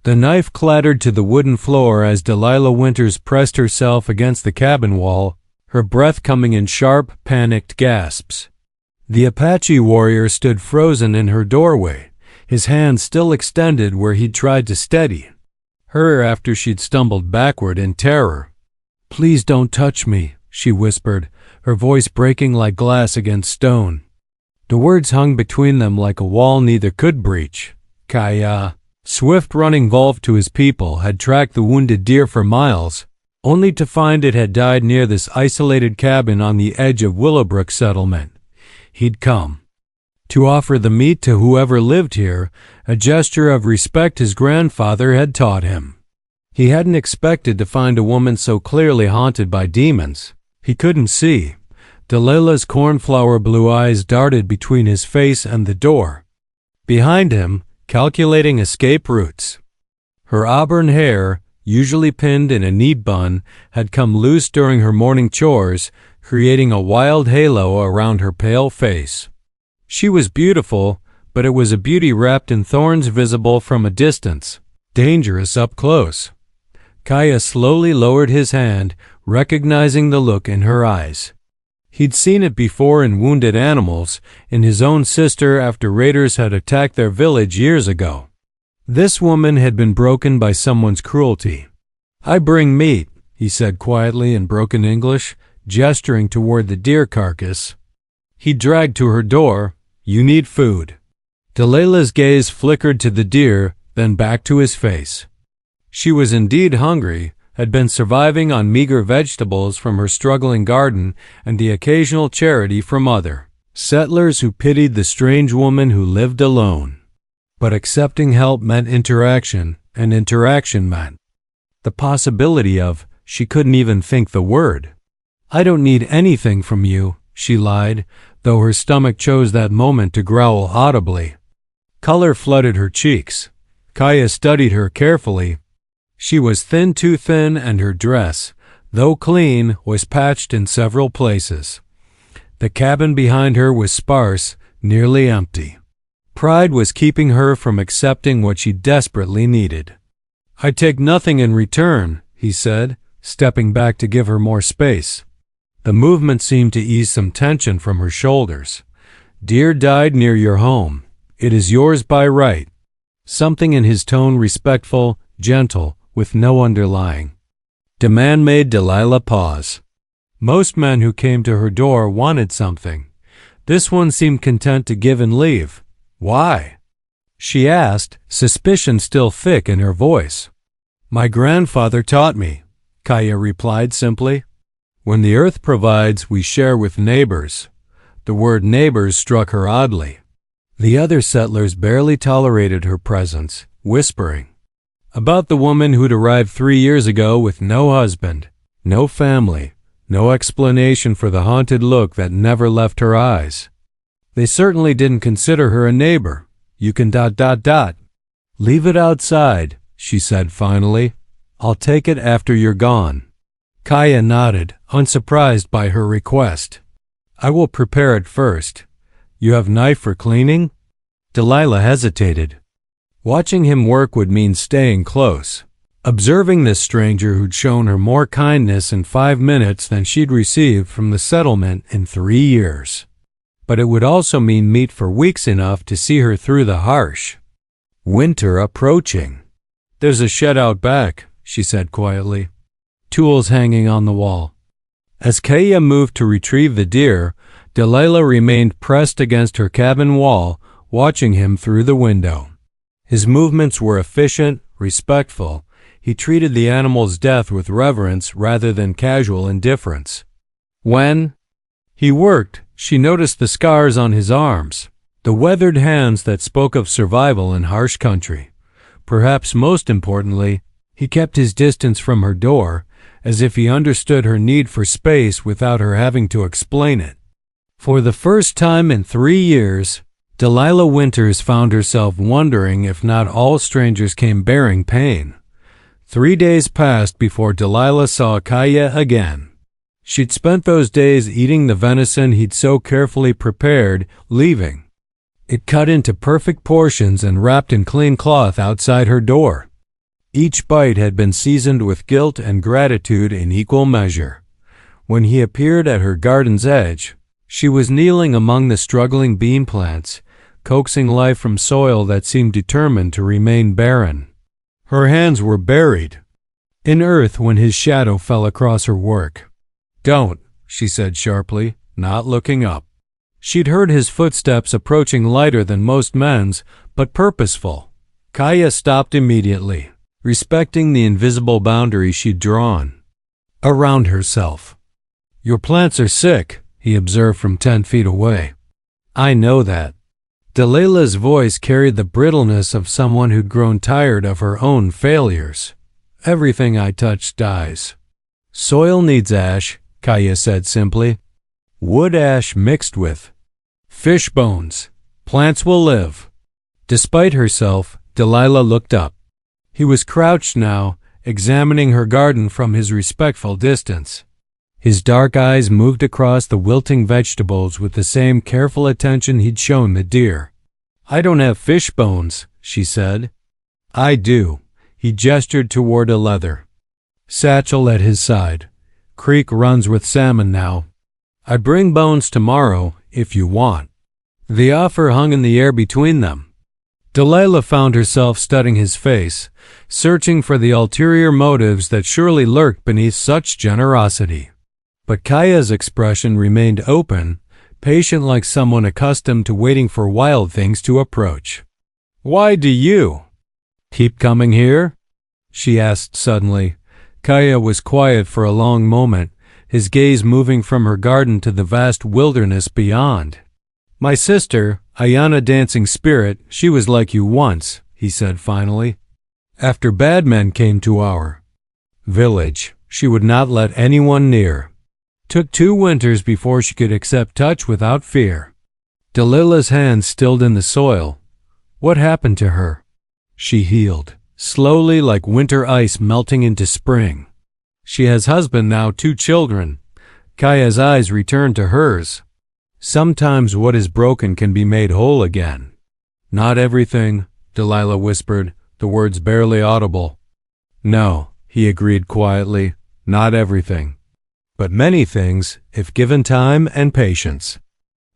The knife clattered to the wooden floor as Delilah Winters pressed herself against the cabin wall, her breath coming in sharp, panicked gasps. The Apache warrior stood frozen in her doorway, his hand still extended where he'd tried to steady her after she'd stumbled backward in terror. "Please don't touch me," she whispered, her voice breaking like glass against stone. The words hung between them like a wall neither could breach. Kaya, swift-running Volv to his people, had tracked the wounded deer for miles, only to find it had died near this isolated cabin on the edge of Willowbrook settlement. He'd come to offer the meat to whoever lived here, a gesture of respect his grandfather had taught him. He hadn't expected to find a woman so clearly haunted by demons. He couldn't see. Delilah's cornflower blue eyes darted between his face and the door. Behind him, calculating escape routes. Her auburn hair, usually pinned in a neat bun, had come loose during her morning chores, creating a wild halo around her pale face. She was beautiful, but it was a beauty wrapped in thorns visible from a distance, dangerous up close. Kaya slowly lowered his hand, recognizing the look in her eyes. He'd seen it before in wounded animals, in his own sister after raiders had attacked their village years ago. This woman had been broken by someone's cruelty. "I bring meat," he said quietly in broken English, gesturing toward the deer carcass. He dragged to her door. "You need food." Delilah's gaze flickered to the deer, then back to his face. She was indeed hungry, had been surviving on meager vegetables from her struggling garden and the occasional charity from other settlers who pitied the strange woman who lived alone. But accepting help meant interaction, and interaction meant the possibility of, she couldn't even think the word. "I don't need anything from you," she lied, though her stomach chose that moment to growl audibly. Color flooded her cheeks. Kaya studied her carefully. She was too thin, and her dress, though clean, was patched in several places. The cabin behind her was sparse, nearly empty. Pride was keeping her from accepting what she desperately needed. "I take nothing in return," he said, stepping back to give her more space. The movement seemed to ease some tension from her shoulders. "Deer died near your home. It is yours by right." Something in his tone respectful, gentle, with no underlying demand made Delilah pause. Most men who came to her door wanted something. This one seemed content to give and leave. "Why?" she asked, suspicion still thick in her voice. "My grandfather taught me," Kaya replied simply. "When the earth provides, we share with neighbors." The word neighbors struck her oddly. The other settlers barely tolerated her presence, whispering about the woman who'd arrived 3 years ago with no husband, no family, no explanation for the haunted look that never left her eyes. They certainly didn't consider her a neighbor. "You can ... Leave it outside," she said finally. "I'll take it after you're gone." Kaya nodded, unsurprised by her request. "I will prepare it first. You have knife for cleaning?" Delilah hesitated. Watching him work would mean staying close. Observing this stranger who'd shown her more kindness in 5 minutes than she'd received from the settlement in 3 years. But it would also mean meat for weeks enough to see her through the harsh winter approaching. "There's a shed out back," she said quietly. "Tools hanging on the wall." As Kaya moved to retrieve the deer, Delilah remained pressed against her cabin wall, watching him through the window. His movements were efficient, respectful. He treated the animal's death with reverence rather than casual indifference. When he worked, she noticed the scars on his arms, the weathered hands that spoke of survival in harsh country. Perhaps most importantly, he kept his distance from her door, as if he understood her need for space without her having to explain it. For the first time in 3 years, Delilah Winters found herself wondering if not all strangers came bearing pain. 3 days passed before Delilah saw Kaya again. She'd spent those days eating the venison he'd so carefully prepared, leaving it cut into perfect portions and wrapped in clean cloth outside her door. Each bite had been seasoned with guilt and gratitude in equal measure. When he appeared at her garden's edge, she was kneeling among the struggling bean plants, coaxing life from soil that seemed determined to remain barren. Her hands were buried in earth when his shadow fell across her work. "Don't," she said sharply, not looking up. She'd heard his footsteps approaching, lighter than most men's, but purposeful. Kaya stopped immediately, respecting the invisible boundary she'd drawn around herself. "Your plants are sick," he observed from 10 feet away. "I know that." Delilah's voice carried the brittleness of someone who'd grown tired of her own failures. "Everything I touch dies." "Soil needs ash," Kaya said simply. "Wood ash mixed with fish bones. Plants will live." Despite herself, Delilah looked up. He was crouched now, examining her garden from his respectful distance. His dark eyes moved across the wilting vegetables with the same careful attention he'd shown the deer. "I don't have fish bones," she said. "I do." He gestured toward a leather satchel at his side. "Creek runs with salmon now. I bring bones tomorrow, if you want." The offer hung in the air between them. Delilah found herself studying his face, searching for the ulterior motives that surely lurked beneath such generosity. But Kaya's expression remained open, patient, like someone accustomed to waiting for wild things to approach. "Why do you keep coming here?" she asked suddenly. Kaya was quiet for a long moment, his gaze moving from her garden to the vast wilderness beyond. "My sister, Ayana Dancing Spirit, she was like you once," he said finally. "After bad men came to our village, she would not let anyone near. Took 2 winters before she could accept touch without fear." Delilah's hands stilled in the soil. "What happened to her?" "She healed, slowly, like winter ice melting into spring. She has husband now, 2 children." Kaya's eyes returned to hers. "Sometimes what is broken can be made whole again." "Not everything," Delilah whispered, the words barely audible. "No," he agreed quietly, "not everything. But many things, if given time and patience."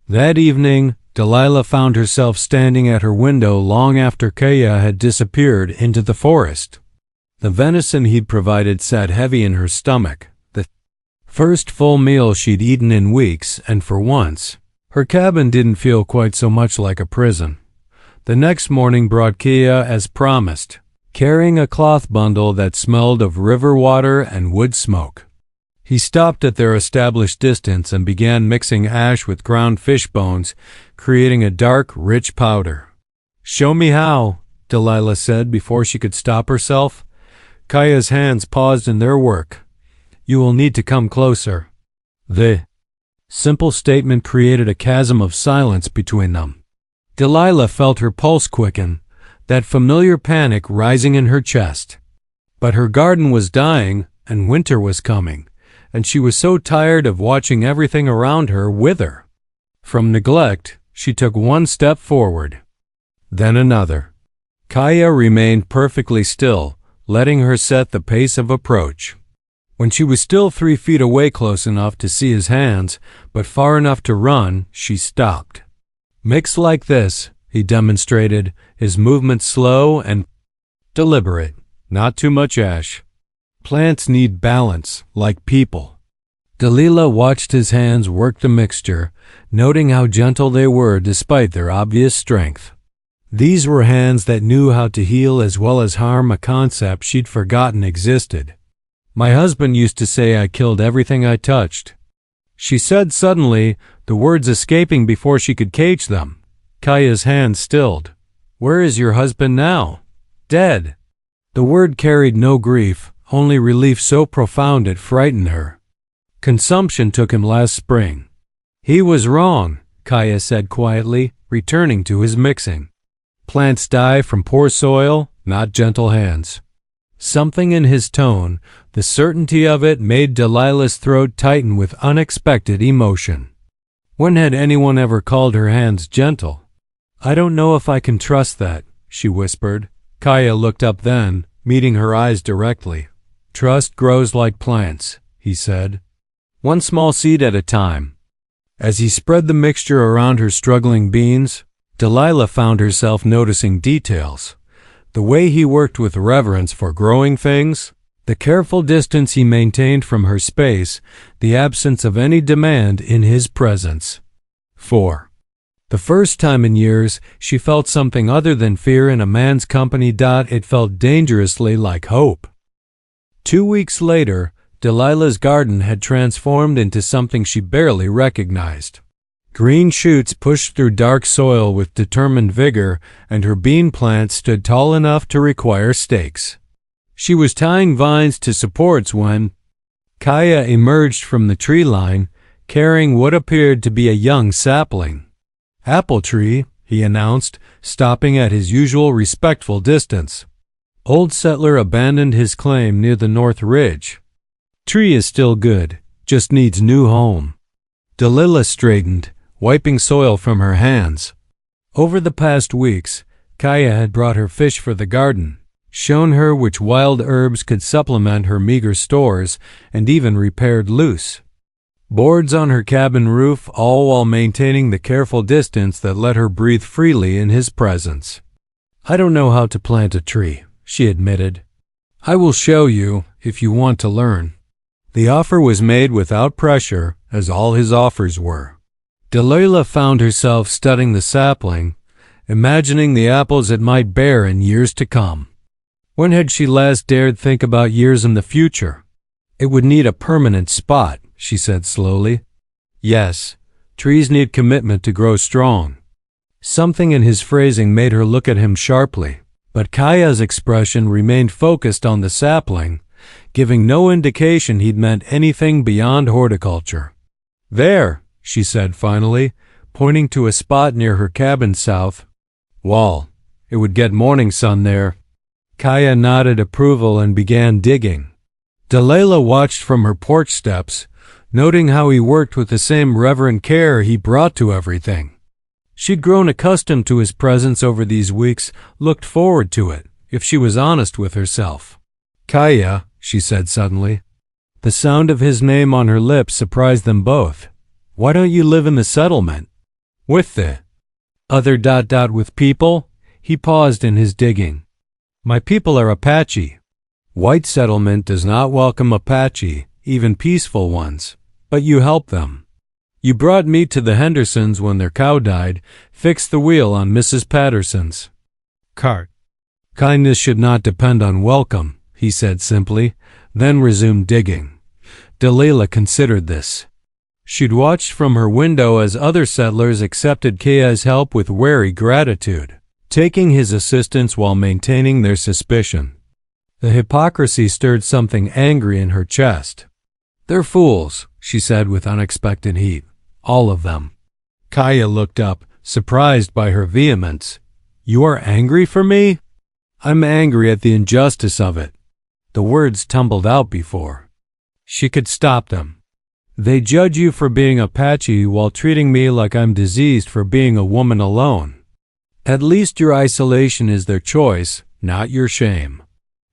That evening, Delilah found herself standing at her window long after Kaya had disappeared into the forest. The venison he'd provided sat heavy in her stomach, the first full meal she'd eaten in weeks, and for once, her cabin didn't feel quite so much like a prison. The next morning brought Kaya as promised, carrying a cloth bundle that smelled of river water and wood smoke. He stopped at their established distance and began mixing ash with ground fish bones, creating a dark, rich powder. "Show me how," Delilah said before she could stop herself. Kaya's hands paused in their work. "You will need to come closer." The simple statement created a chasm of silence between them. Delilah felt her pulse quicken, that familiar panic rising in her chest. But her garden was dying, and winter was coming, and she was so tired of watching everything around her wither. From neglect, she took 1 step forward, then another. Kaya remained perfectly still, letting her set the pace of approach. When she was still 3 feet away, close enough to see his hands, but far enough to run, she stopped. "Mix like this," he demonstrated, his movements slow and deliberate. "Not too much ash. Plants need balance, like people." Delilah watched his hands work the mixture, noting how gentle they were despite their obvious strength. These were hands that knew how to heal as well as harm, a concept she'd forgotten existed. "My husband used to say I killed everything I touched," she said suddenly, the words escaping before she could cage them. Kaya's hands stilled. "Where is your husband now?" "Dead." The word carried no grief, only relief so profound it frightened her. "Consumption took him last spring." "He was wrong," Kaya said quietly, returning to his mixing. "Plants die from poor soil, not gentle hands." Something in his tone, the certainty of it, made Delilah's throat tighten with unexpected emotion. When had anyone ever called her hands gentle? "I don't know if I can trust that," she whispered. Kaya looked up then, meeting her eyes directly. "Trust grows like plants," he said. "One small seed at a time." As he spread the mixture around her struggling beans, Delilah found herself noticing details. The way he worked with reverence for growing things, the careful distance he maintained from her space, the absence of any demand in his presence. 4. The first time in years, she felt something other than fear in a man's company. It felt dangerously like hope. 2 weeks later, Delilah's garden had transformed into something she barely recognized. Green shoots pushed through dark soil with determined vigor, and her bean plants stood tall enough to require stakes. She was tying vines to supports when Kaya emerged from the tree line, carrying what appeared to be a young sapling. "Apple tree," he announced, stopping at his usual respectful distance. Old settler abandoned his claim near the north ridge. "Tree is still good, just needs new home." Delilah straightened, wiping soil from her hands. Over the past weeks, Kaya had brought her fish for the garden, shown her which wild herbs could supplement her meager stores, and even repaired loose boards on her cabin roof, all while maintaining the careful distance that let her breathe freely in his presence. "I don't know how to plant a tree," she admitted. "I will show you if you want to learn." The offer was made without pressure, as all his offers were. Delilah found herself studying the sapling, imagining the apples it might bear in years to come. When had she last dared think about years in the future? "It would need a permanent spot," she said slowly. "Yes, trees need commitment to grow strong." Something in his phrasing made her look at him sharply, but Kaya's expression remained focused on the sapling, giving no indication he'd meant anything beyond horticulture. "There," she said finally, pointing to a spot near her cabin south wall. "It would get morning sun there." Kaya nodded approval and began digging. Delilah watched from her porch steps, noting how he worked with the same reverent care he brought to everything. She'd grown accustomed to his presence over these weeks, looked forward to it, if she was honest with herself. "Kaya," she said suddenly. The sound of his name on her lips surprised them both. "Why don't you live in the settlement?" "With the other ... with people?" He paused in his digging. "My people are Apache. White settlement does not welcome Apache, even peaceful ones, but you help them. You brought meat to the Hendersons when their cow died, fixed the wheel on Mrs. Patterson's cart. Kindness should not depend on welcome," he said simply, then resumed digging. Delilah considered this. She'd watched from her window as other settlers accepted Kaya's help with wary gratitude, taking his assistance while maintaining their suspicion. The hypocrisy stirred something angry in her chest. "They're fools," she said with unexpected heat. "All of them." Kaya looked up, surprised by her vehemence. "You are angry for me?" "I'm angry at the injustice of it." The words tumbled out before she could stop them. "They judge you for being Apache while treating me like I'm diseased for being a woman alone. At least your isolation is their choice, not your shame."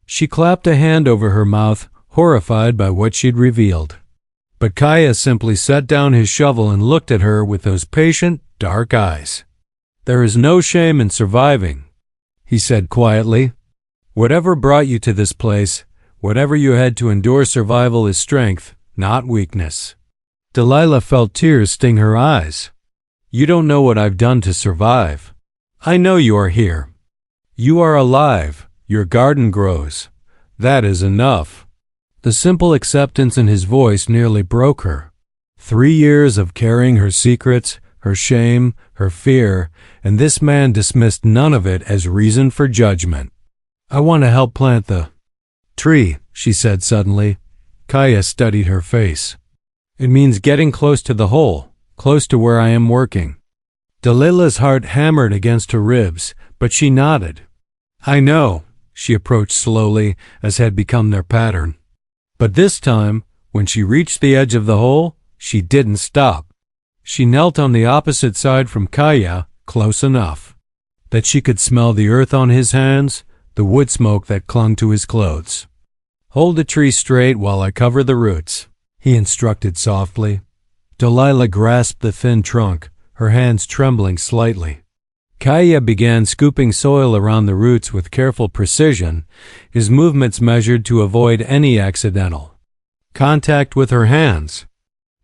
She clapped a hand over her mouth, horrified by what she'd revealed. But Kaya simply set down his shovel and looked at her with those patient, dark eyes. "There is no shame in surviving," he said quietly. "Whatever brought you to this place, whatever you had to endure, survival is strength, not weakness." Delilah felt tears sting her eyes. "You don't know what I've done to survive. I know you are here. You are alive. Your garden grows. That is enough." The simple acceptance in his voice nearly broke her. 3 years of carrying her secrets, her shame, her fear, and this man dismissed none of it as reason for judgment. "I want to help plant the tree," she said suddenly. Kaya studied her face. "It means getting close to the hole, close to where I am working." Delilah's heart hammered against her ribs, but she nodded. "I know." She approached slowly, as had become their pattern. But this time, when she reached the edge of the hole, she didn't stop. She knelt on the opposite side from Kaya, close enough that she could smell the earth on his hands, the wood smoke that clung to his clothes. "Hold the tree straight while I cover the roots," he instructed softly. Delilah grasped the thin trunk, her hands trembling slightly. Kaya began scooping soil around the roots with careful precision, his movements measured to avoid any accidental contact with her hands.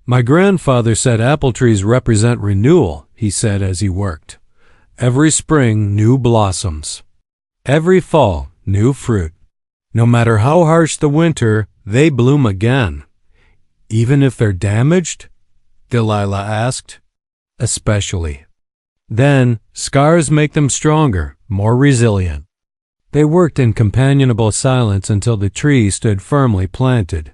"My grandfather said apple trees represent renewal," he said as he worked. "Every spring, new blossoms. Every fall, new fruit. No matter how harsh the winter, they bloom again." "Even if they're damaged?" Delilah asked. "Especially. Then, scars make them stronger, more resilient." They worked in companionable silence until the tree stood firmly planted.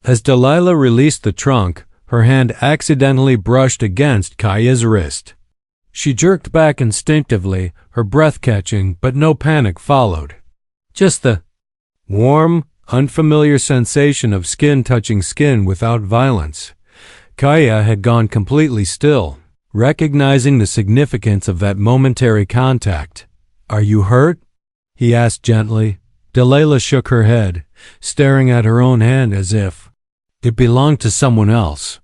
As Delilah released the trunk, her hand accidentally brushed against Kaya's wrist. She jerked back instinctively, her breath catching, but no panic followed. Just the warm, unfamiliar sensation of skin touching skin without violence. Kaya had gone completely still, recognizing the significance of that momentary contact. "Are you hurt?" he asked gently. Delilah shook her head, staring at her own hand as if it belonged to someone else.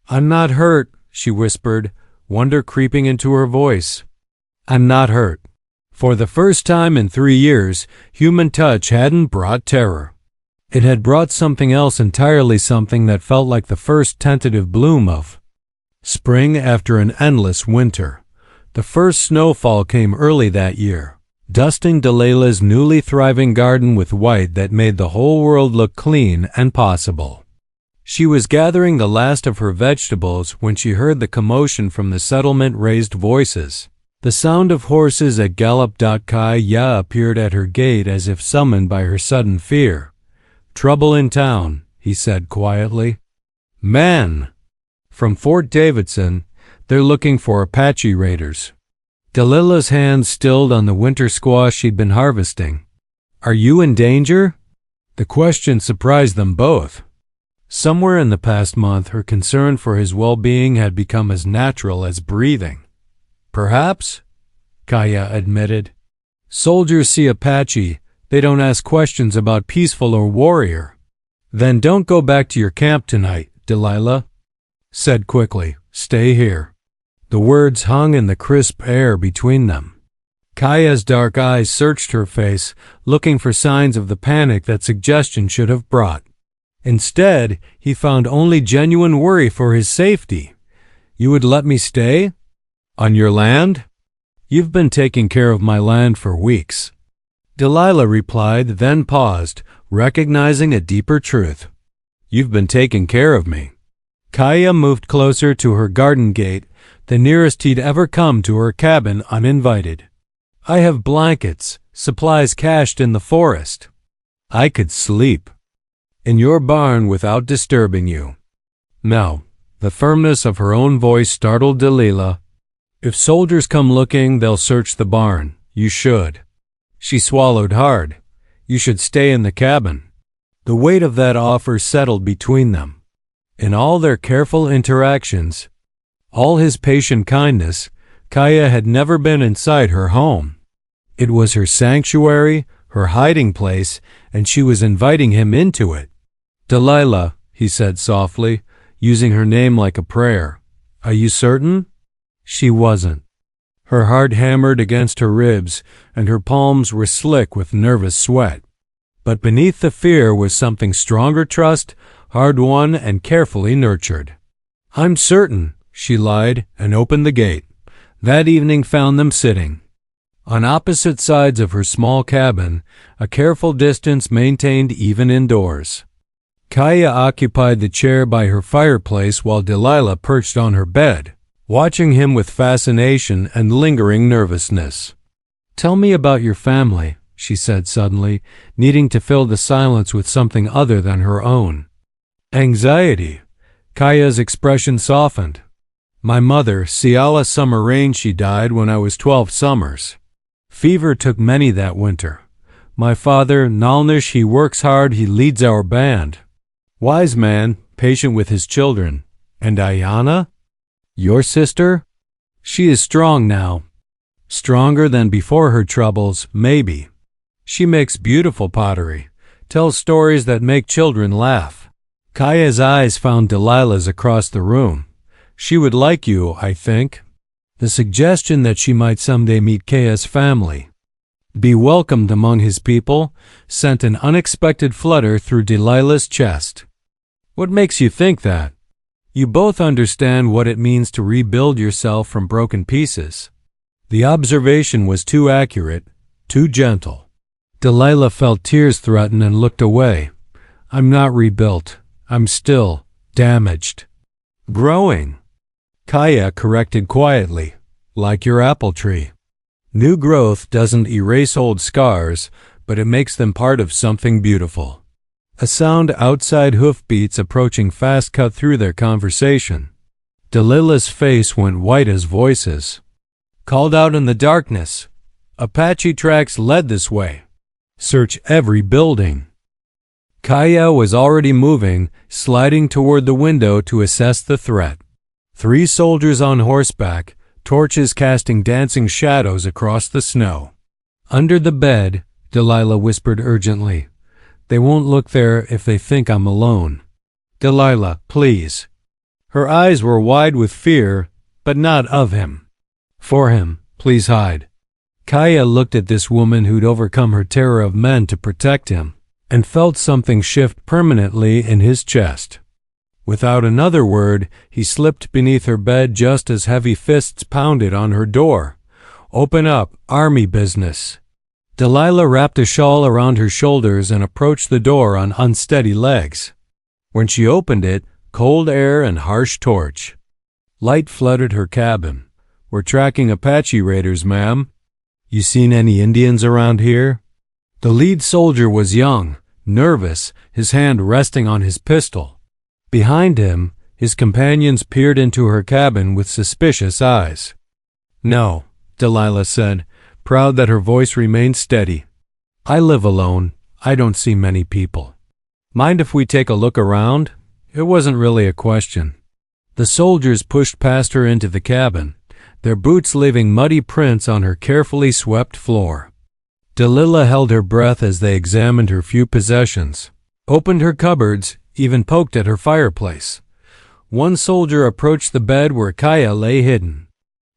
"I'm not hurt," she whispered, wonder creeping into her voice. "I'm not hurt." For the first time in 3 years, human touch hadn't brought terror. It had brought something else entirely, something that felt like the first tentative bloom of spring after an endless winter. The first snowfall came early that year, dusting Delilah's newly thriving garden with white that made the whole world look clean and possible. She was gathering the last of her vegetables when she heard the commotion from the settlement-raised voices. The sound of horses at gallop. Kaya appeared at her gate as if summoned by her sudden fear. "Trouble in town," he said quietly. "Man! From Fort Davidson. They're looking for Apache raiders." Delilah's hands stilled on the winter squash she'd been harvesting. "Are you in danger?" The question surprised them both. Somewhere in the past month, her concern for his well-being had become as natural as breathing. "Perhaps," Kaya admitted. "Soldiers see Apache. They don't ask questions about peaceful or warrior." "Then don't go back to your camp tonight," Delilah said quickly. "Stay here." The words hung in the crisp air between them. Kaya's dark eyes searched her face, looking for signs of the panic that suggestion should have brought. Instead, he found only genuine worry for his safety. "You would let me stay? On your land?" "You've been taking care of my land for weeks," Delilah replied, then paused, recognizing a deeper truth. "You've been taking care of me." Kaya moved closer to her garden gate, the nearest he'd ever come to her cabin uninvited. "I have blankets, supplies cached in the forest. I could sleep in your barn without disturbing you." No, the firmness of her own voice startled Delilah. "If soldiers come looking, they'll search the barn. You should." She swallowed hard. "You should stay in the cabin." The weight of that offer settled between them. In all their careful interactions, all his patient kindness, Kaya had never been inside her home. It was her sanctuary, her hiding place, and she was inviting him into it. "Delilah," he said softly, using her name like a prayer. "Are you certain?" She wasn't. Her heart hammered against her ribs, and her palms were slick with nervous sweat. But beneath the fear was something stronger: trust, hard-won and carefully nurtured. "I'm certain," she lied, and opened the gate. That evening found them sitting on opposite sides of her small cabin, a careful distance maintained even indoors. Kaya occupied the chair by her fireplace while Delilah perched on her bed, watching him with fascination and lingering nervousness. "Tell me about your family," she said suddenly, needing to fill the silence with something other than her own anxiety. Kaya's expression softened. "My mother, Ciala Summer Rain, she died when I was 12 summers. Fever took many that winter. My father, Nalnish, he works hard, he leads our band. Wise man, patient with his children. And Ayana? Your sister? She is strong now. Stronger than before her troubles, maybe. She makes beautiful pottery, tells stories that make children laugh. Kaya's eyes found Delilah's across the room. She would like you, I think. The suggestion that she might someday meet Kaya's family, be welcomed among his people, sent an unexpected flutter through Delilah's chest. What makes you think that? You both understand what it means to rebuild yourself from broken pieces. The observation was too accurate, too gentle. Delilah felt tears threaten and looked away. I'm not rebuilt. I'm still damaged. Growing. Kaya corrected quietly, like your apple tree. New growth doesn't erase old scars, but it makes them part of something beautiful. A sound outside hoofbeats approaching fast cut through their conversation. Delilah's face went white as voices. Called out in the darkness. Apache tracks led this way. Search every building. Kaya was already moving, sliding toward the window to assess the threat. 3 soldiers on horseback, torches casting dancing shadows across the snow. Under the bed, Delilah whispered urgently. They won't look there if they think I'm alone. Delilah, please. Her eyes were wide with fear, but not of him. For him, please hide. Kaya looked at this woman who'd overcome her terror of men to protect him, and felt something shift permanently in his chest. Without another word, he slipped beneath her bed just as heavy fists pounded on her door. Open up, army business. Delilah wrapped a shawl around her shoulders and approached the door on unsteady legs. When she opened it, cold air and harsh torch. Light flooded her cabin. We're tracking Apache raiders, ma'am. You seen any Indians around here? The lead soldier was young, nervous, his hand resting on his pistol. Behind him, his companions peered into her cabin with suspicious eyes. No, Delilah said, proud that her voice remained steady. I live alone. I don't see many people. Mind if we take a look around? It wasn't really a question. The soldiers pushed past her into the cabin, their boots leaving muddy prints on her carefully swept floor. Delilah held her breath as they examined her few possessions, opened her cupboards, even poked at her fireplace. One soldier approached the bed where Kaya lay hidden.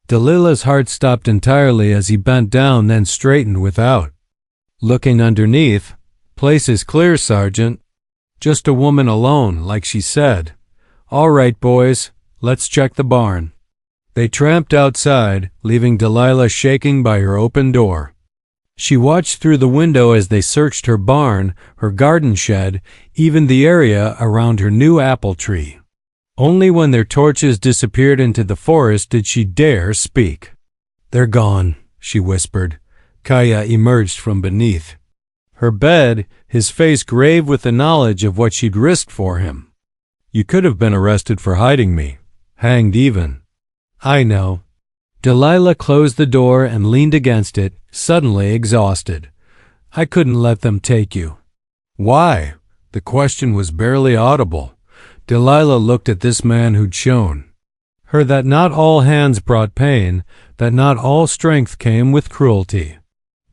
Delilah's heart stopped entirely as he bent down, then straightened without. Looking underneath, place is clear, Sergeant. Just a woman alone, like she said. All right, boys, let's check the barn. They tramped outside, leaving Delilah shaking by her open door. She watched through the window as they searched her barn, her garden shed, even the area around her new apple tree. Only when their torches disappeared into the forest did she dare speak. They're gone, she whispered. Kaya emerged from beneath her bed, his face grave with the knowledge of what she'd risked for him. You could have been arrested for hiding me, hanged even. I know. Delilah closed the door and leaned against it, suddenly exhausted. I couldn't let them take you. Why? The question was barely audible. Delilah looked at this man who'd shown her that not all hands brought pain, that not all strength came with cruelty.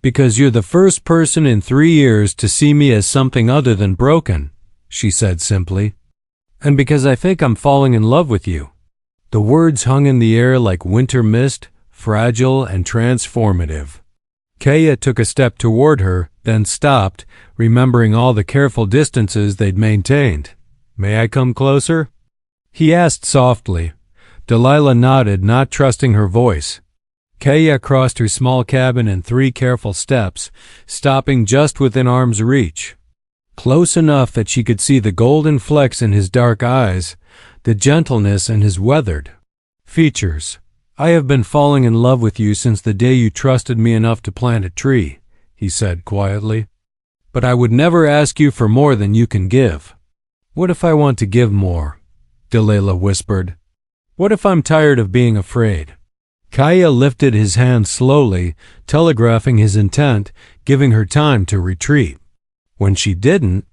Because you're the first person in 3 years to see me as something other than broken, she said simply. And because I think I'm falling in love with you. The words hung in the air like winter mist, fragile and transformative. Kaya took a step toward her, then stopped, remembering all the careful distances they'd maintained. May I come closer? He asked softly. Delilah nodded, not trusting her voice. Kaya crossed her small cabin in 3 careful steps, stopping just within arm's reach. Close enough that she could see the golden flecks in his dark eyes, the gentleness in his weathered features. I have been falling in love with you since the day you trusted me enough to plant a tree, he said quietly. But I would never ask you for more than you can give. What if I want to give more? Delilah whispered. What if I'm tired of being afraid? Kaya lifted his hand slowly, telegraphing his intent, giving her time to retreat. When she didn't,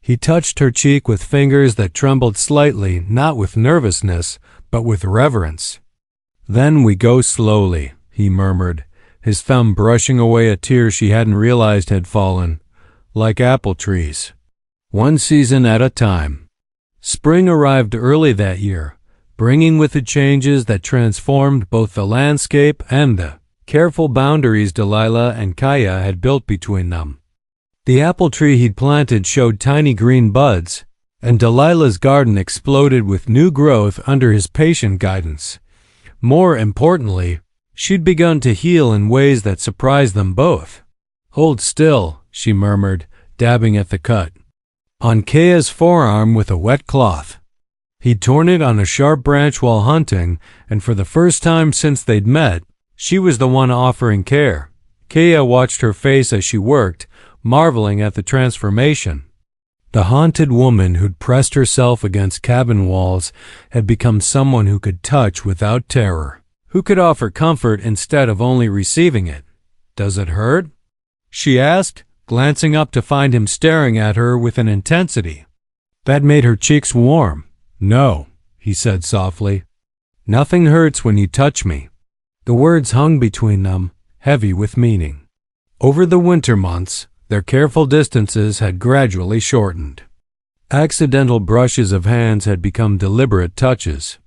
he touched her cheek with fingers that trembled slightly, not with nervousness, but with reverence. Then we go slowly, he murmured, his thumb brushing away a tear she hadn't realized had fallen, like apple trees. One season at a time. Spring arrived early that year, bringing with it changes that transformed both the landscape and the careful boundaries Delilah and Kaya had built between them. The apple tree he'd planted showed tiny green buds, and Delilah's garden exploded with new growth under his patient guidance. More importantly, she'd begun to heal in ways that surprised them both. "Hold still," she murmured, dabbing at the cut on Kaya's forearm with a wet cloth. He'd torn it on a sharp branch while hunting, and for the first time since they'd met, she was the one offering care. Kaya watched her face as she worked, marveling at the transformation. The haunted woman who'd pressed herself against cabin walls had become someone who could touch without terror, who could offer comfort instead of only receiving it. "Does it hurt?" she asked, glancing up to find him staring at her with an intensity that made her cheeks warm. "No," he said softly. "Nothing hurts when you touch me." The words hung between them, heavy with meaning. Over the winter months, their careful distances had gradually shortened. Accidental brushes of hands had become deliberate touches.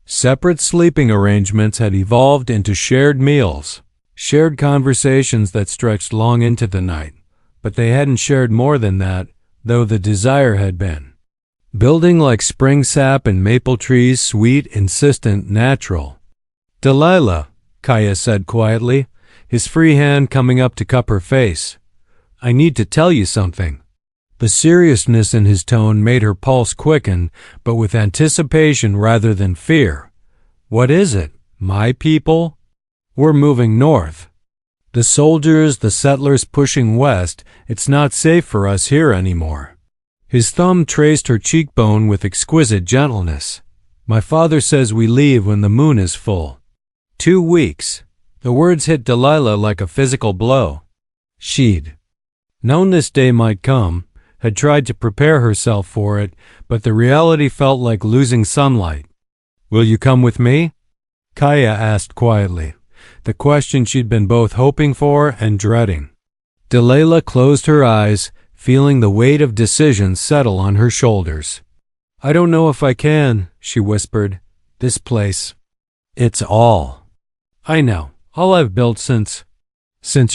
Separate sleeping arrangements had evolved into shared meals, shared conversations that stretched long into the night. But they hadn't shared more than that, though the desire had been. Building like spring sap and maple trees, sweet, insistent, natural. "Delilah," Kaya said quietly, his free hand coming up to cup her face. "I need to tell you something." The seriousness in his tone made her pulse quicken, but with anticipation rather than fear. "What is it? My people? We're moving north. The soldiers, the settlers pushing west, it's not safe for us here anymore." His thumb traced her cheekbone with exquisite gentleness. "My father says we leave when the moon is full. 2 weeks. The words hit Delilah like a physical blow. She'd known this day might come, had tried to prepare herself for it, but the reality felt like losing sunlight. "Will you come with me?" Kaya asked quietly, the question she'd been both hoping for and dreading. Delilah closed her eyes, feeling the weight of decision settle on her shoulders. "I don't know if I can," she whispered. "This place. It's all. I know. All I've built since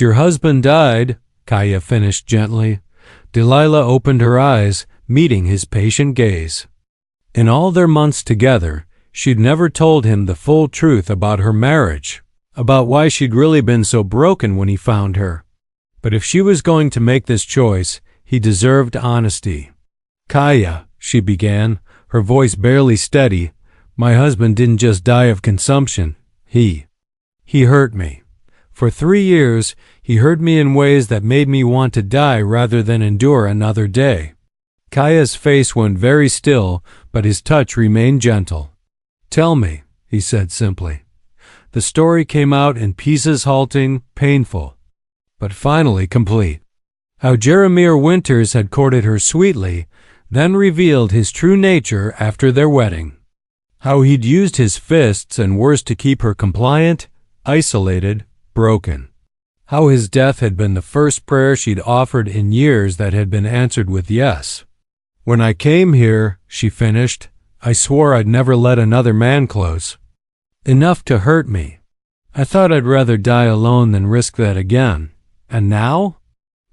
your husband died," Kaya finished gently. Delilah opened her eyes, meeting his patient gaze. In all their months together, she'd never told him the full truth about her marriage, about why she'd really been so broken when he found her. But if she was going to make this choice, he deserved honesty. "Kaya," she began, her voice barely steady, "my husband didn't just die of consumption. He hurt me. For 3 years, he hurt me in ways that made me want to die rather than endure another day." Kaya's face went very still, but his touch remained gentle. "Tell me," he said simply. The story came out in pieces, halting, painful, but finally complete. How Jeremiah Winters had courted her sweetly, then revealed his true nature after their wedding. How he'd used his fists and worse to keep her compliant, isolated, broken. How his death had been the first prayer she'd offered in years that had been answered with yes. "When I came here," she finished, "I swore I'd never let another man close enough to hurt me. I thought I'd rather die alone than risk that again. And now?"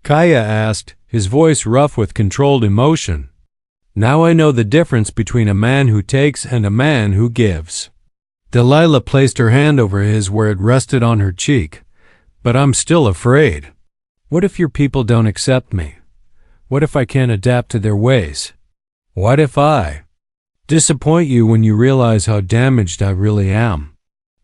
Kaya asked, his voice rough with controlled emotion. "Now I know the difference between a man who takes and a man who gives." Delilah placed her hand over his where it rested on her cheek. "But I'm still afraid. What if your people don't accept me? What if I can't adapt to their ways? What if I disappoint you when you realize how damaged I really am?"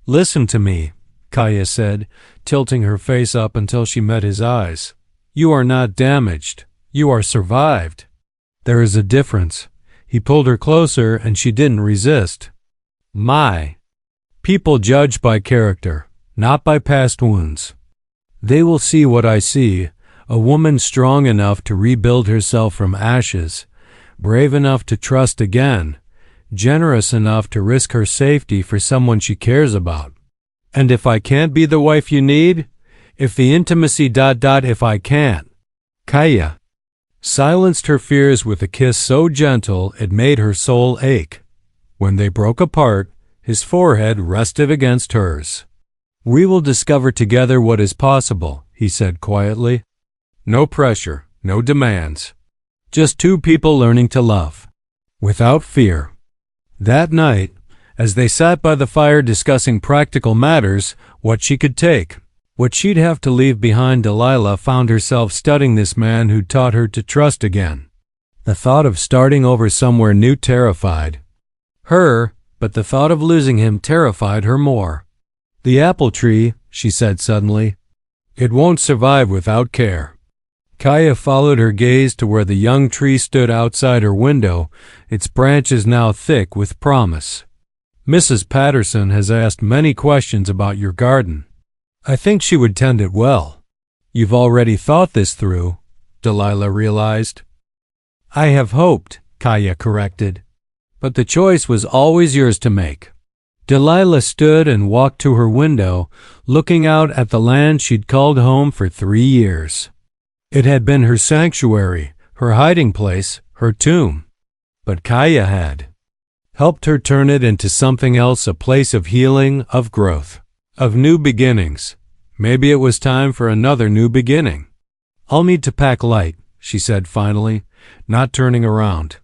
"Listen to me," Kaya said, tilting her face up until she met his eyes. "You are not damaged. You are survived. There is a difference." He pulled her closer and she didn't resist. "My people judge by character, not by past wounds. They will see what I see, a woman strong enough to rebuild herself from ashes, brave enough to trust again, generous enough to risk her safety for someone she cares about. And if I can't be the wife you need, If the intimacy ... if I can't. Kaya silenced her fears with a kiss so gentle it made her soul ache. When they broke apart, his forehead rested against hers. We will discover together what is possible, he said quietly. No pressure, no demands. Just two people learning to love. Without fear. That night, as they sat by the fire discussing practical matters, what she could take, what she'd have to leave behind, Delilah found herself studying this man who'd taught her to trust again. The thought of starting over somewhere new terrified her, but the thought of losing him terrified her more. The apple tree, she said suddenly. It won't survive without care. Kaya followed her gaze to where the young tree stood outside her window, its branches now thick with promise. Mrs. Patterson has asked many questions about your garden. I think she would tend it well. You've already thought this through, Delilah realized. I have hoped, Kaya corrected. But the choice was always yours to make. Delilah stood and walked to her window, looking out at the land she'd called home for 3 years. It had been her sanctuary, her hiding place, her tomb. But Kaya had helped her turn it into something else, a place of healing, of growth, of new beginnings. Maybe it was time for another new beginning. I'll need to pack light, she said finally, not turning around.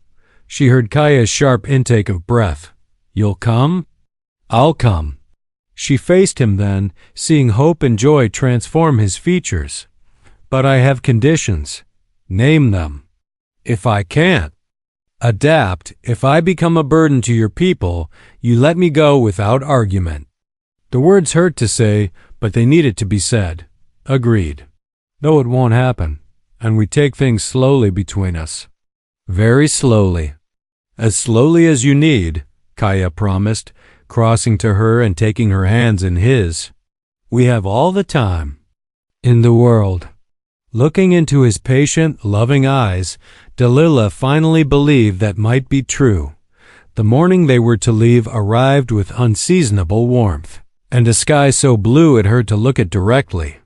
She heard Kaya's sharp intake of breath. You'll come? I'll come. She faced him then, seeing hope and joy transform his features. But I have conditions. Name them. If I can't adapt, if I become a burden to your people, you let me go without argument. The words hurt to say, but they needed to be said. Agreed. Though it won't happen, and we take things slowly between us. Very slowly. As slowly as you need, Kaya promised, crossing to her and taking her hands in his. We have all the time in the world. Looking into his patient, loving eyes, Delilah finally believed that might be true. The morning they were to leave arrived with unseasonable warmth, and a sky so blue it hurt to look at directly.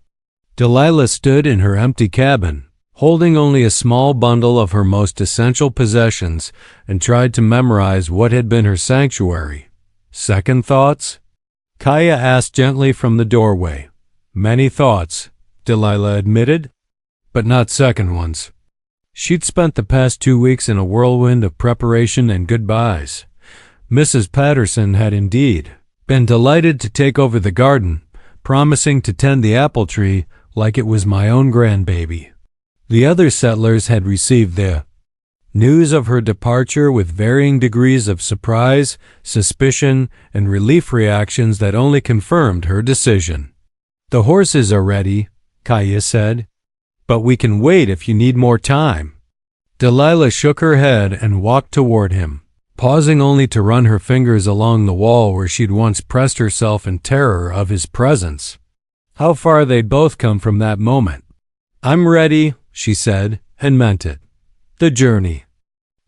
Delilah stood in her empty cabin, holding only a small bundle of her most essential possessions, and tried to memorize what had been her sanctuary. Second thoughts? Kaya asked gently from the doorway. Many thoughts, Delilah admitted, but not second ones. She'd spent the past 2 weeks in a whirlwind of preparation and goodbyes. Mrs. Patterson had indeed been delighted to take over the garden, promising to tend the apple tree like it was my own grandbaby. The other settlers had received the news of her departure with varying degrees of surprise, suspicion, and relief reactions that only confirmed her decision. The horses are ready, Kaya said, but we can wait if you need more time. Delilah shook her head and walked toward him, pausing only to run her fingers along the wall where she'd once pressed herself in terror of his presence. How far they'd both come from that moment. I'm ready, she said, and meant it. The journey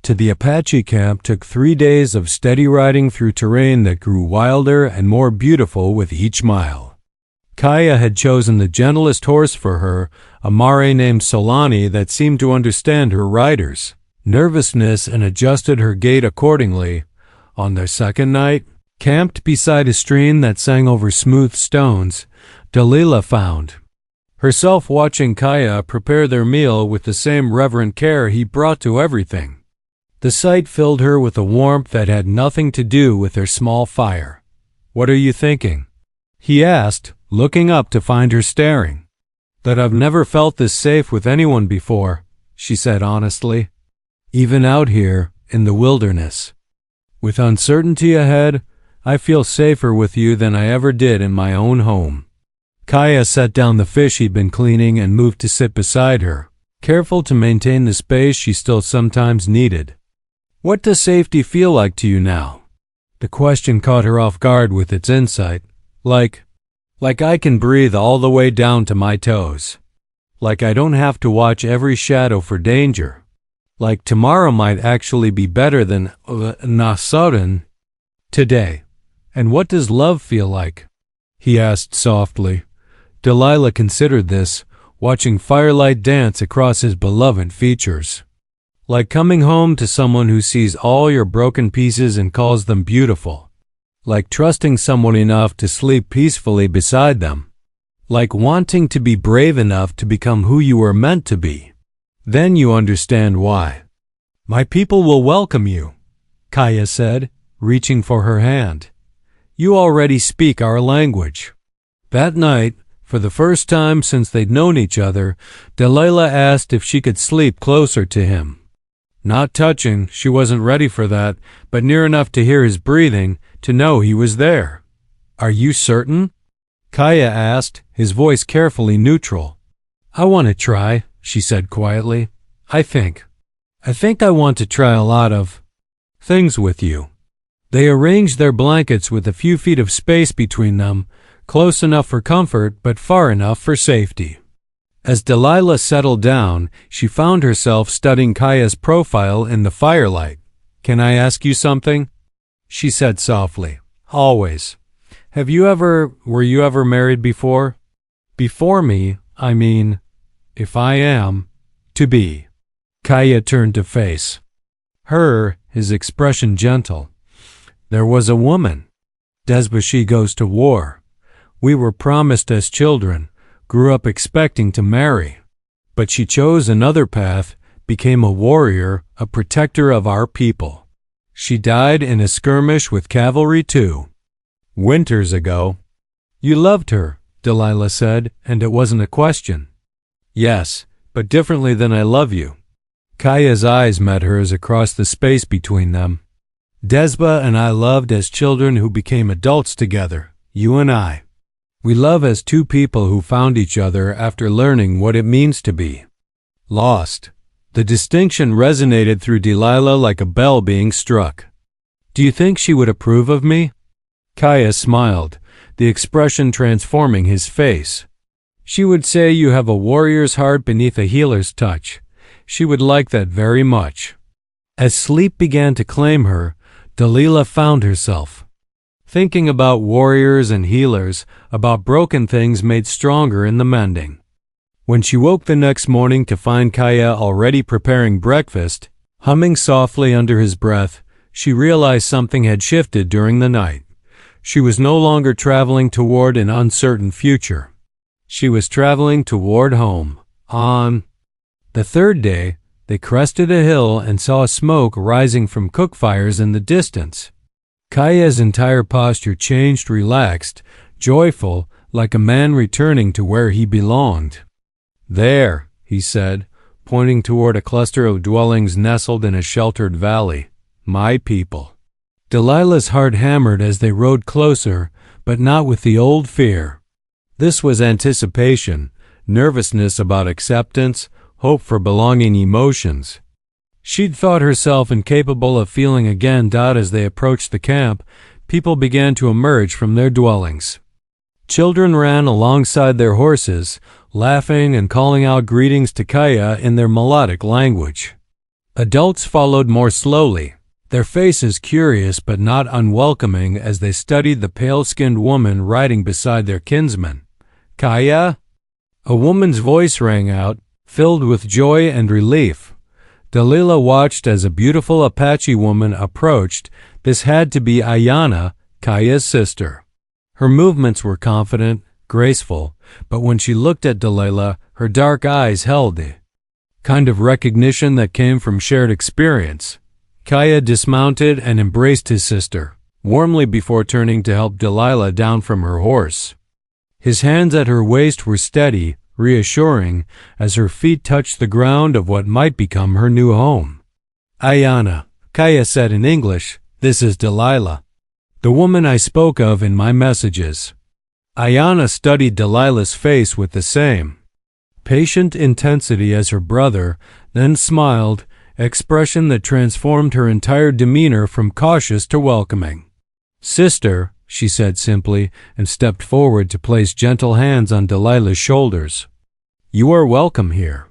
to the Apache camp took 3 days of steady riding through terrain that grew wilder and more beautiful with each mile. Kaya had chosen the gentlest horse for her, a mare named Solani that seemed to understand her riders' nervousness and adjusted her gait accordingly. On their second night, camped beside a stream that sang over smooth stones, Delilah found herself watching Kaya prepare their meal with the same reverent care he brought to everything. The sight filled her with a warmth that had nothing to do with their small fire. What are you thinking? He asked, looking up to find her staring. That I've never felt this safe with anyone before, she said honestly. Even out here, in the wilderness. With uncertainty ahead, I feel safer with you than I ever did in my own home. Kaya set down the fish he'd been cleaning and moved to sit beside her, careful to maintain the space she still sometimes needed. What does safety feel like to you now? The question caught her off guard with its insight. Like I can breathe all the way down to my toes. Like I don't have to watch every shadow for danger. Like tomorrow might actually be better than Nasaran today. And what does love feel like? He asked softly. Delilah considered this, watching firelight dance across his beloved features. Like coming home to someone who sees all your broken pieces and calls them beautiful. Like trusting someone enough to sleep peacefully beside them. Like wanting to be brave enough to become who you were meant to be. Then you understand why. My people will welcome you, Kaya said, reaching for her hand. You already speak our language. That night, for the first time since they'd known each other, Delilah asked if she could sleep closer to him. Not touching, she wasn't ready for that, but near enough to hear his breathing, to know he was there. Are you certain? Kaya asked, his voice carefully neutral. I want to try, she said quietly. I think I want to try a lot of things with you. They arranged their blankets with a few feet of space between them, close enough for comfort but far enough for safety. As Delilah settled down, she found herself studying Kaya's profile in the firelight. Can I ask you something? She said softly. Always. Were you ever married before? Before me, I mean, if I am, to be. Kaya turned to face her, his expression gentle. There was a woman. Desba, she goes to war. We were promised as children, grew up expecting to marry. But she chose another path, became a warrior, a protector of our people. She died in a skirmish with cavalry too. Winters ago. You loved her, Delilah said, and it wasn't a question. Yes, but differently than I love you. Kaya's eyes met hers across the space between them. Desba and I loved as children who became adults together, you and I. We love as two people who found each other after learning what it means to be lost. The distinction resonated through Delilah like a bell being struck. Do you think she would approve of me? Kaya smiled, the expression transforming his face. She would say you have a warrior's heart beneath a healer's touch. She would like that very much. As sleep began to claim her, Delilah found herself thinking about warriors and healers, about broken things made stronger in the mending. When she woke the next morning to find Kaya already preparing breakfast, humming softly under his breath, she realized something had shifted during the night. She was no longer traveling toward an uncertain future. She was traveling toward home. On the third day, they crested a hill and saw smoke rising from cook fires in the distance. Kaya's entire posture changed, relaxed, joyful, like a man returning to where he belonged. There, he said, pointing toward a cluster of dwellings nestled in a sheltered valley. My people. Delilah's heart hammered as they rode closer, but not with the old fear. This was anticipation, nervousness about acceptance, hope for belonging emotions. She'd thought herself incapable of feeling again. As they approached the camp, people began to emerge from their dwellings. Children ran alongside their horses, laughing and calling out greetings to Kaya in their melodic language. Adults followed more slowly, their faces curious but not unwelcoming as they studied the pale-skinned woman riding beside their kinsman. Kaya? A woman's voice rang out, filled with joy and relief. Delilah watched as a beautiful Apache woman approached. This had to be Ayana, Kaya's sister. Her movements were confident, graceful, but when she looked at Delilah, her dark eyes held the kind of recognition that came from shared experience. Kaya dismounted and embraced his sister, warmly before turning to help Delilah down from her horse. His hands at her waist were steady, reassuring, as her feet touched the ground of what might become her new home. Ayana, Kaya said in English, this is Delilah, the woman I spoke of in my messages. Ayana studied Delilah's face with the same patient intensity as her brother, then smiled, expression that transformed her entire demeanor from cautious to welcoming. Sister, she said simply, and stepped forward to place gentle hands on Delilah's shoulders. You are welcome here.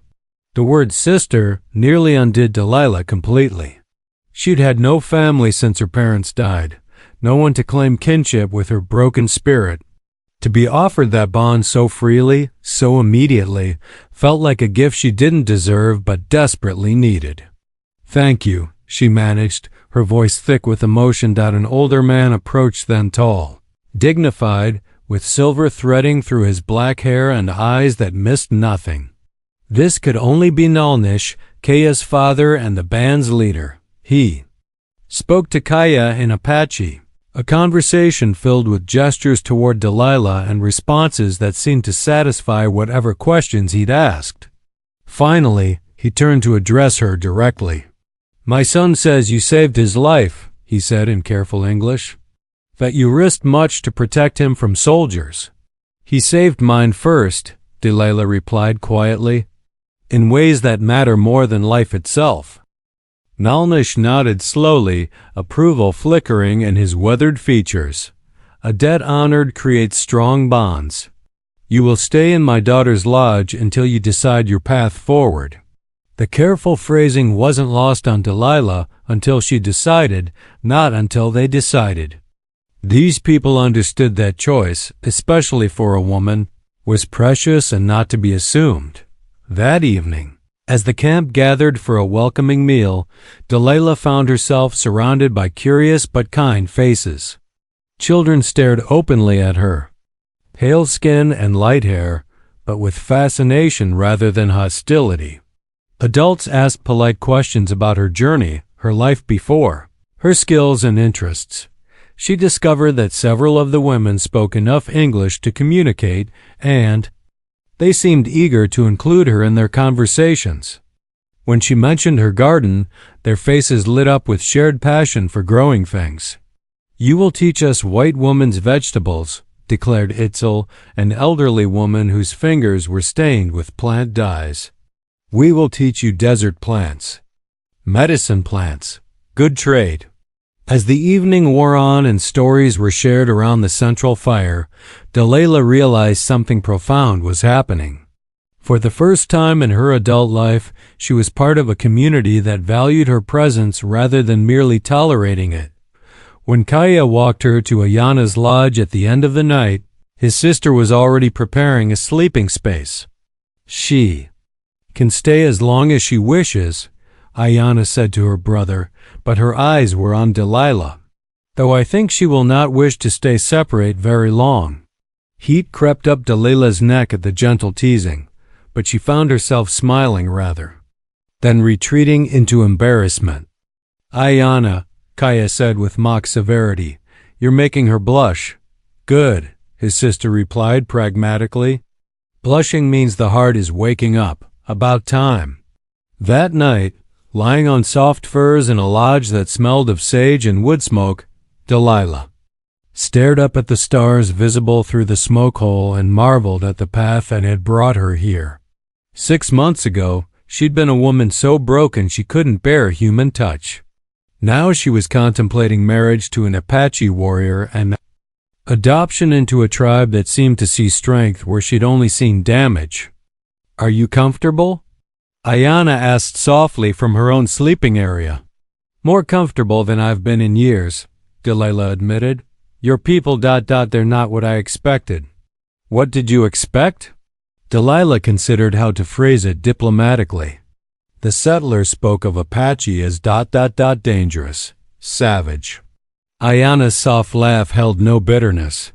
The word sister nearly undid Delilah completely. She'd had no family since her parents died, no one to claim kinship with her broken spirit. To be offered that bond so freely, so immediately, felt like a gift she didn't deserve but desperately needed. "Thank you," she managed, her voice thick with emotion that an older man approached then tall, dignified, with silver threading through his black hair and eyes that missed nothing. This could only be Nalnish, Kaya's father and the band's leader. He spoke to Kaya in Apache, a conversation filled with gestures toward Delilah and responses that seemed to satisfy whatever questions he'd asked. Finally, he turned to address her directly. "My son says you saved his life," he said in careful English, "that you risked much to protect him from soldiers." "He saved mine first," Delilah replied quietly, "in ways that matter more than life itself." Nalnish nodded slowly, approval flickering in his weathered features. "A debt honored creates strong bonds. You will stay in my daughter's lodge until you decide your path forward." The careful phrasing wasn't lost on Delilah until she decided, not until they decided. These people understood that choice, especially for a woman, was precious and not to be assumed. That evening, as the camp gathered for a welcoming meal, Delilah found herself surrounded by curious but kind faces. Children stared openly at her, pale skin and light hair, but with fascination rather than hostility. Adults asked polite questions about her journey, her life before, her skills and interests. She discovered that several of the women spoke enough English to communicate, and they seemed eager to include her in their conversations. When she mentioned her garden, their faces lit up with shared passion for growing things. "You will teach us white woman's vegetables," declared Itzel, an elderly woman whose fingers were stained with plant dyes. "We will teach you desert plants, medicine plants, good trade." As the evening wore on and stories were shared around the central fire, Delilah realized something profound was happening. For the first time in her adult life, she was part of a community that valued her presence rather than merely tolerating it. When Kaya walked her to Ayana's lodge at the end of the night, his sister was already preparing a sleeping space. "She can stay as long as she wishes," Ayana said to her brother, but her eyes were on Delilah. "Though I think she will not wish to stay separate very long." Heat crept up Delilah's neck at the gentle teasing, but she found herself smiling rather, then retreating into embarrassment. "Ayana," Kaya said with mock severity, "you're making her blush." "Good," his sister replied pragmatically. "Blushing means the heart is waking up. About time." That night, lying on soft furs in a lodge that smelled of sage and wood smoke, Delilah stared up at the stars visible through the smoke hole and marveled at the path that had brought her here. 6 months ago, she'd been a woman so broken she couldn't bear human touch. Now she was contemplating marriage to an Apache warrior and adoption into a tribe that seemed to see strength where she'd only seen damage. "Are you comfortable?" Ayana asked softly from her own sleeping area. "More comfortable than I've been in years," Delilah admitted. "Your people ... they're not what I expected." "What did you expect?" Delilah considered how to phrase it diplomatically. The settlers spoke of Apache as ... dangerous, savage. Ayana's soft laugh held no bitterness.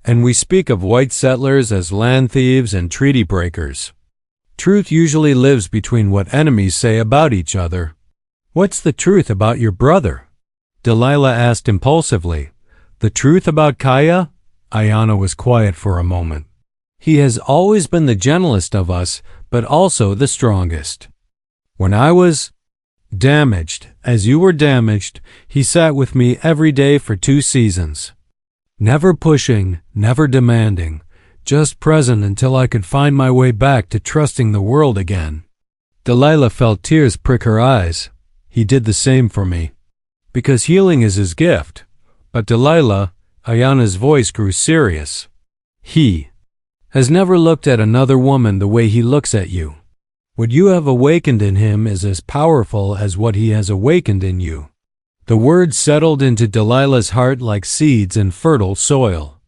"And we speak of white settlers as land thieves and treaty breakers. Truth usually lives between what enemies say about each other." "What's the truth about your brother?" Delilah asked impulsively. "The truth about Kaya?" Ayana was quiet for a moment. "He has always been the gentlest of us, but also the strongest. When I was damaged, as you were damaged, he sat with me every day for 2 seasons. Never pushing, never demanding, just present until I could find my way back to trusting the world again." Delilah felt tears prick her eyes. "He did the same for me." "Because healing is his gift." "But Delilah," Ayana's voice grew serious, "he has never looked at another woman the way he looks at you. What you have awakened in him is as powerful as what he has awakened in you." The words settled into Delilah's heart like seeds in fertile soil.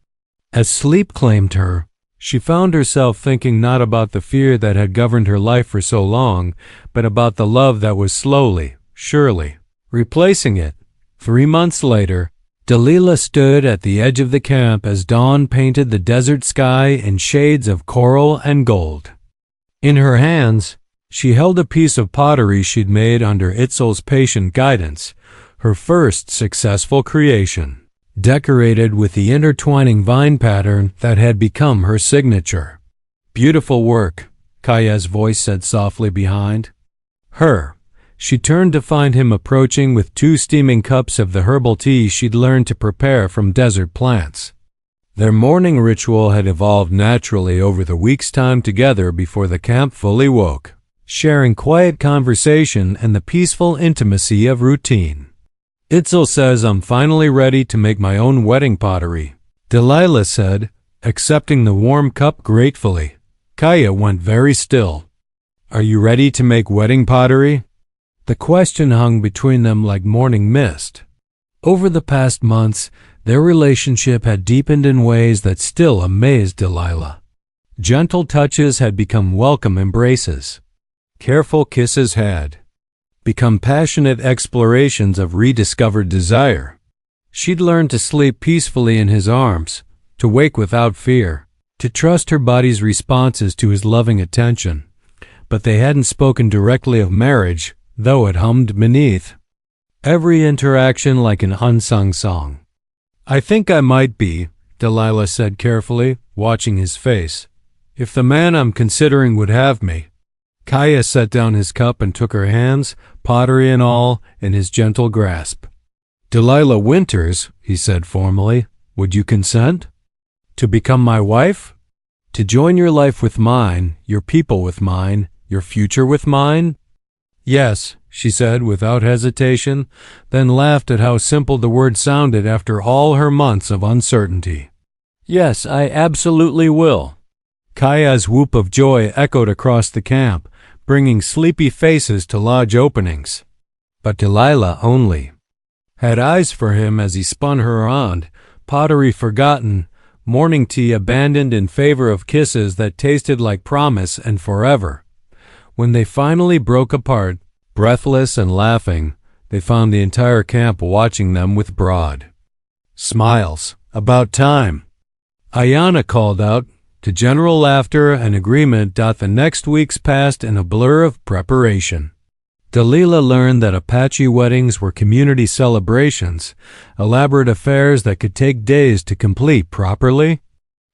As sleep claimed her, she found herself thinking not about the fear that had governed her life for so long, but about the love that was slowly, surely, replacing it. 3 months later, Delilah stood at the edge of the camp as dawn painted the desert sky in shades of coral and gold. In her hands, she held a piece of pottery she'd made under Itzel's patient guidance, her first successful creation, decorated with the intertwining vine pattern that had become her signature. "Beautiful work," Kaya's voice said softly behind her. She turned to find him approaching with 2 steaming cups of the herbal tea she'd learned to prepare from desert plants. Their morning ritual had evolved naturally over the week's time together before the camp fully woke, sharing quiet conversation and the peaceful intimacy of routine. "Itzel says I'm finally ready to make my own wedding pottery," Delilah said, accepting the warm cup gratefully. Kaya went very still. "Are you ready to make wedding pottery?" The question hung between them like morning mist. Over the past months, their relationship had deepened in ways that still amazed Delilah. Gentle touches had become welcome embraces. Careful kisses had become passionate explorations of rediscovered desire. She'd learned to sleep peacefully in his arms, to wake without fear, to trust her body's responses to his loving attention. But they hadn't spoken directly of marriage, though it hummed beneath. Every interaction like an unsung song. "I think I might be," Delilah said carefully, watching his face, "if the man I'm considering would have me." Kaya set down his cup and took her hands, pottery and all, in his gentle grasp. "Delilah Winters," he said formally, "would you consent? To become my wife? To join your life with mine, your people with mine, your future with mine?" "Yes," she said without hesitation, then laughed at how simple the word sounded after all her months of uncertainty. "Yes, I absolutely will." Kaya's whoop of joy echoed across the camp, bringing sleepy faces to lodge openings. But Delilah only had eyes for him as he spun her around, pottery forgotten, morning tea abandoned in favor of kisses that tasted like promise and forever. When they finally broke apart, breathless and laughing, they found the entire camp watching them with broad smiles. "About time," Ayanna called out. To general laughter and agreement, the next weeks passed in a blur of preparation. Delilah learned that Apache weddings were community celebrations, elaborate affairs that could take days to complete properly.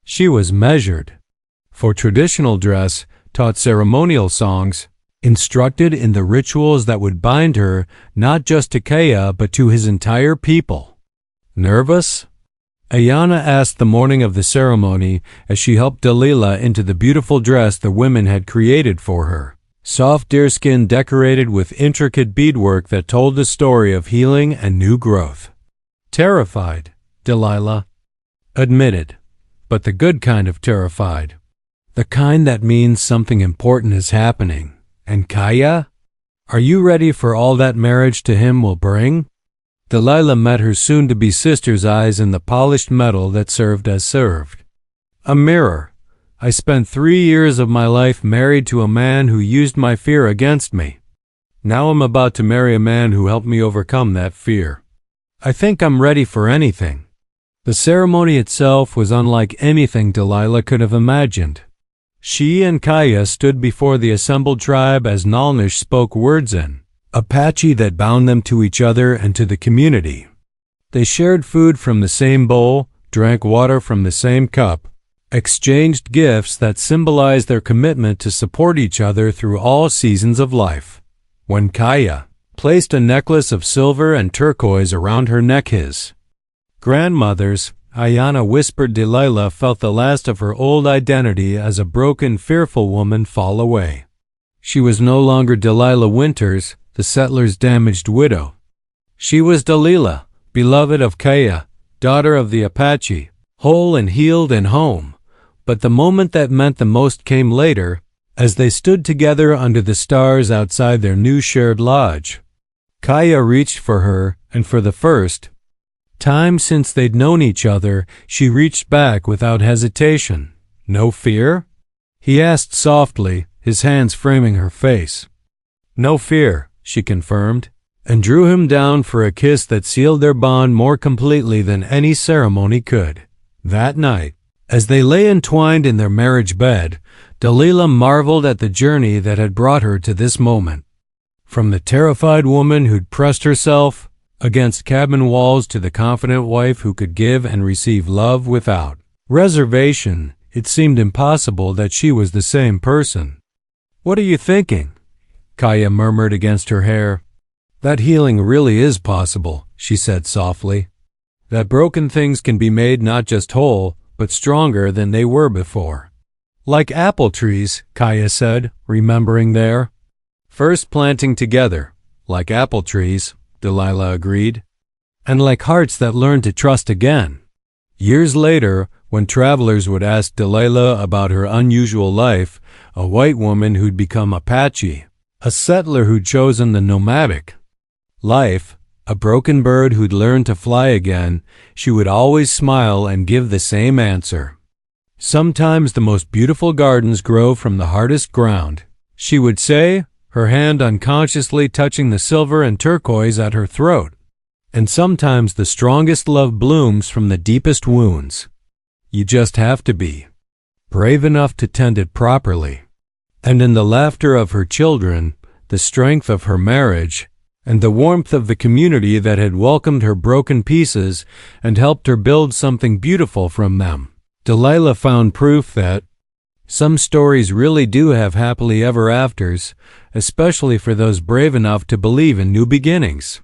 She was measured. For traditional dress, taught ceremonial songs, instructed in the rituals that would bind her not just to Kaya but to his entire people. "Nervous?" Ayanna asked the morning of the ceremony as she helped Delilah into the beautiful dress the women had created for her. Soft deerskin decorated with intricate beadwork that told the story of healing and new growth. "Terrified," Delilah admitted, but the good kind of terrified. The kind that means something important is happening. "And Kaya? Are you ready for all that marriage to him will bring?" Delilah met her soon-to-be sister's eyes in the polished metal that served as served. "A mirror. I spent 3 years of my life married to a man who used my fear against me. Now I'm about to marry a man who helped me overcome that fear. I think I'm ready for anything." The ceremony itself was unlike anything Delilah could have imagined. She and Kaya stood before the assembled tribe as Nalnish spoke words in Apache that bound them to each other and to the community. They shared food from the same bowl, drank water from the same cup, exchanged gifts that symbolized their commitment to support each other through all seasons of life. When Kaya placed a necklace of silver and turquoise around her neck, his grandmother's, Ayanna whispered, Delilah felt the last of her old identity as a broken, fearful woman fall away. She was no longer Delilah Winters, the settler's damaged widow. She was Delilah, beloved of Kaya, daughter of the Apache, whole and healed and home. But the moment that meant the most came later, as they stood together under the stars outside their new shared lodge. Kaya reached for her, and for the first time since they'd known each other, she reached back without hesitation. "No fear?" he asked softly, his hands framing her face. "No fear," she confirmed, and drew him down for a kiss that sealed their bond more completely than any ceremony could. That night, as they lay entwined in their marriage bed, Delilah marveled at the journey that had brought her to this moment. From the terrified woman who'd pressed herself against cabin walls to the confident wife who could give and receive love without reservation, it seemed impossible that she was the same person. "What are you thinking?" Kaya murmured against her hair. "That healing really is possible," she said softly. "That broken things can be made not just whole, but stronger than they were before." "Like apple trees," Kaya said, remembering their first planting together. "Like apple trees," Delilah agreed. "And like hearts that learn to trust again." Years later, when travelers would ask Delilah about her unusual life, a white woman who'd become Apache, a settler who'd chosen the nomadic life, a broken bird who'd learned to fly again, she would always smile and give the same answer. "Sometimes the most beautiful gardens grow from the hardest ground," she would say, her hand unconsciously touching the silver and turquoise at her throat. "And sometimes the strongest love blooms from the deepest wounds. You just have to be brave enough to tend it properly." And in the laughter of her children, the strength of her marriage, and the warmth of the community that had welcomed her broken pieces and helped her build something beautiful from them, Delilah found proof that some stories really do have happily ever afters, especially for those brave enough to believe in new beginnings.